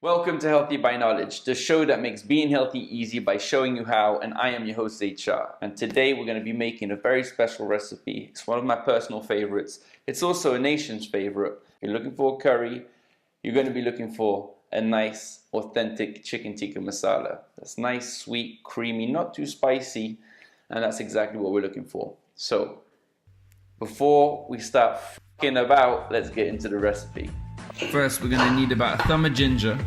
Welcome to Healthy by Knowledge, the show that makes being healthy easy by showing you how, and I am your host HR. And today we're going to be making a very special recipe. It's one of my personal favorites. It's also a nation's favorite. If you're looking for a curry, you're going to be looking for a nice, authentic chicken tikka masala. That's nice, sweet, creamy, not too spicy, and that's exactly what we're looking for. So, before we start f***ing about, let's get into the recipe. First, we're going to need about a thumb of ginger.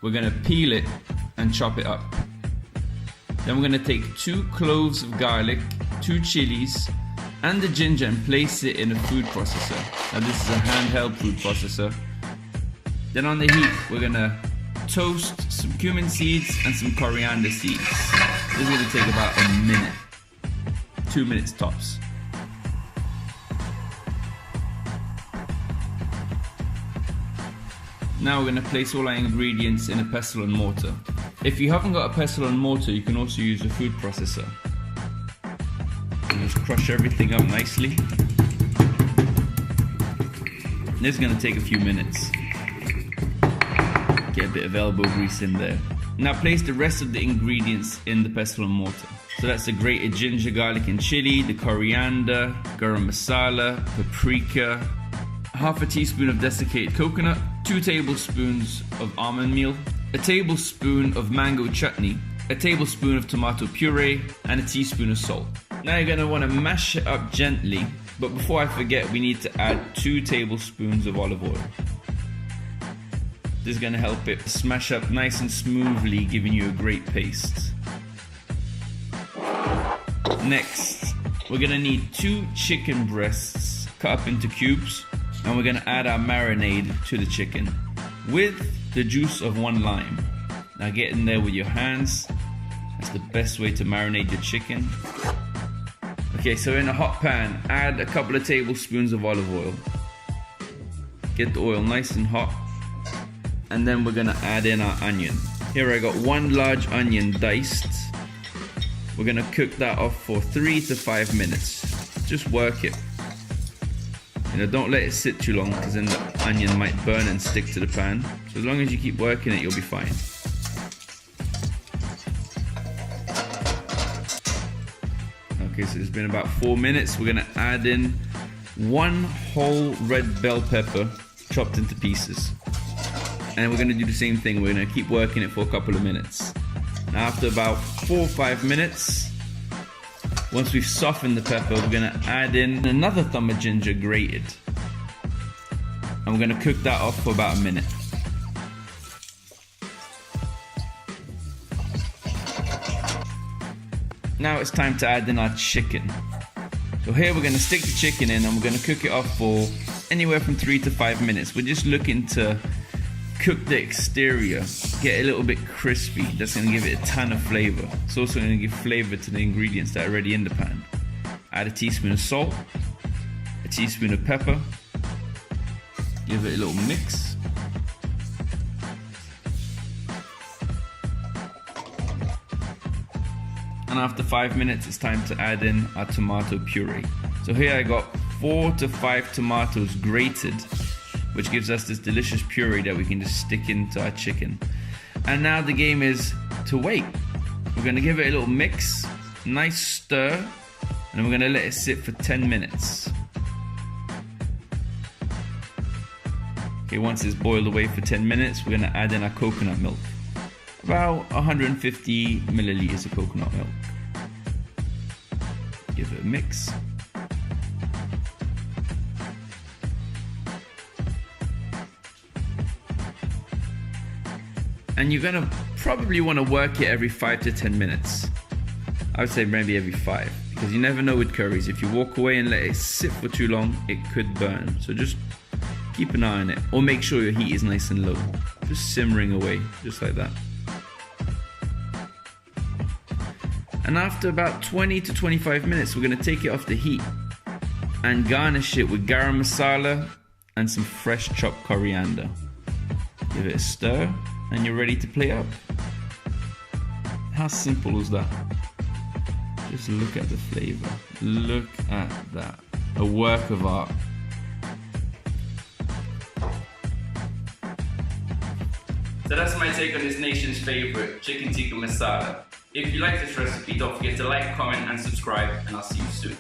We're going to peel it and chop it up. Then we're going to take 2 cloves of garlic, 2 chillies, and the ginger and place it in a food processor. Now this is a handheld food processor. Then on the heat, we're going to toast some cumin seeds and some coriander seeds. This is going to take about a minute, 2 minutes tops. Now we're going to place all our ingredients in a pestle and mortar. If you haven't got a pestle and mortar, you can also use a food processor. And just crush everything up nicely. This is going to take a few minutes. Get a bit of elbow grease in there. Now place the rest of the ingredients in the pestle and mortar. So that's the grated ginger, garlic and chili, the coriander, garam masala, paprika, half a teaspoon of desiccated coconut, 2 tablespoons of almond meal, a tablespoon of mango chutney, a tablespoon of tomato puree, and a teaspoon of salt. Now you're going to want to mash it up gently, but before I forget, we need to add 2 tablespoons of olive oil. This is going to help it smash up nice and smoothly, giving you a great paste. Next, we're going to need 2 chicken breasts cut up into cubes. And we're going to add our marinade to the chicken with the juice of 1 lime. Now get in there with your hands. That's the best way to marinate your chicken. Okay, so in a hot pan, add a couple of tablespoons of olive oil. Get the oil nice and hot. And then we're going to add in our onion. Here I got 1 large onion diced. We're going to cook that off for 3 to 5 minutes. Just work it. Don't let it sit too long, because then the onion might burn and stick to the pan. So as long as you keep working it, you'll be fine. Okay, so it's been about 4 minutes. We're gonna add in 1 whole red bell pepper chopped into pieces. And we're gonna do the same thing. We're gonna keep working it for a couple of minutes. Now after about 4 or 5 minutes, once we've softened the pepper, we're going to add in another thumb of ginger grated. And we're going to cook that off for about a minute. Now it's time to add in our chicken. So here we're going to stick the chicken in and we're going to cook it off for anywhere from 3 to 5 minutes. We're just looking to cook the exterior, get a little bit crispy. That's going to give it a ton of flavor. It's also going to give flavor to the ingredients that are already in the pan. Add a teaspoon of salt, a teaspoon of pepper, give it a little mix. And after 5 minutes, it's time to add in our tomato puree. So here I got 4 to 5 tomatoes grated, which gives us this delicious puree that we can just stick into our chicken. And now the game is to wait. We're gonna give it a little mix, nice stir, and we're gonna let it sit for 10 minutes. Okay, once it's boiled away for 10 minutes, we're gonna add in our coconut milk. About 150 milliliters of coconut milk. Give it a mix. And you're gonna probably want to work it every 5 to 10 minutes. I would say maybe every 5, because you never know with curries. If you walk away and let it sit for too long, it could burn. So just keep an eye on it, or make sure your heat is nice and low. Just simmering away, just like that. And after about 20 to 25 minutes, we're gonna take it off the heat and garnish it with garam masala and some fresh chopped coriander. Give it a stir, and you're ready to plate up. How simple is that? Just look at the flavor. Look at that. A work of art. So that's my take on this nation's favorite chicken tikka masala. If you like this recipe, don't forget to like, comment and subscribe, and I'll see you soon.